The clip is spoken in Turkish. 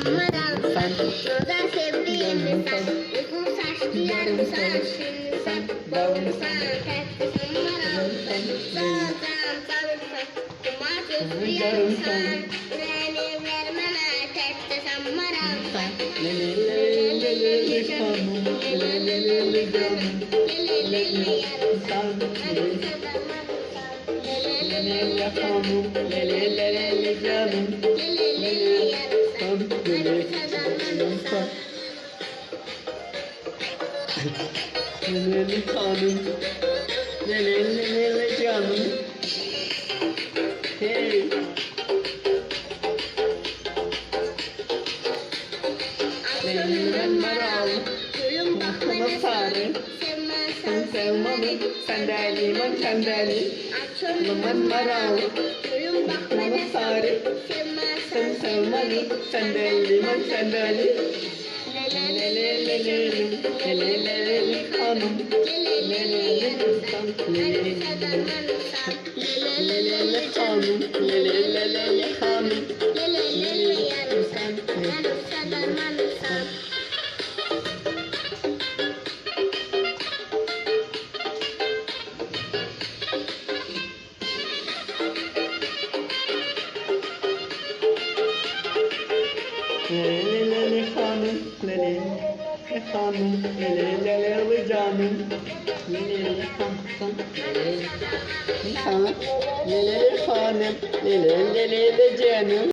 Sen Roza sevdiğim sen. Uzun saçlı yarım sen. Şimdi sen bağımsan. Tersi sanmaram sen. Sağdan sanırsan. Kumaşız yarım sen. Beni vermeme tersi sanmaram sen. Lelelelelele canım. Lelelelele canım. Lelelelele yarım sen. Lelelelele canım. Lelelelele canım. Lelelelele yarım sen. Lelelelele canım. Lelelelele canım. Hey. Lelelen maral. Bakma sarı. Sen sevmemi. Sandalyeman sandalye. Leman maral. Bakma sarı. Sen sevmemi. Sandalyeman sandalye. Lelelelele. Lelelelele hanım. Lelelelele hanım. Lelelelele hanım. Lelelelele hanım. Lelelelele lelelele hanım, lelele hanım, lelelele canım, lelele hanım, lelele hanım, lelele hanım, lelele canım.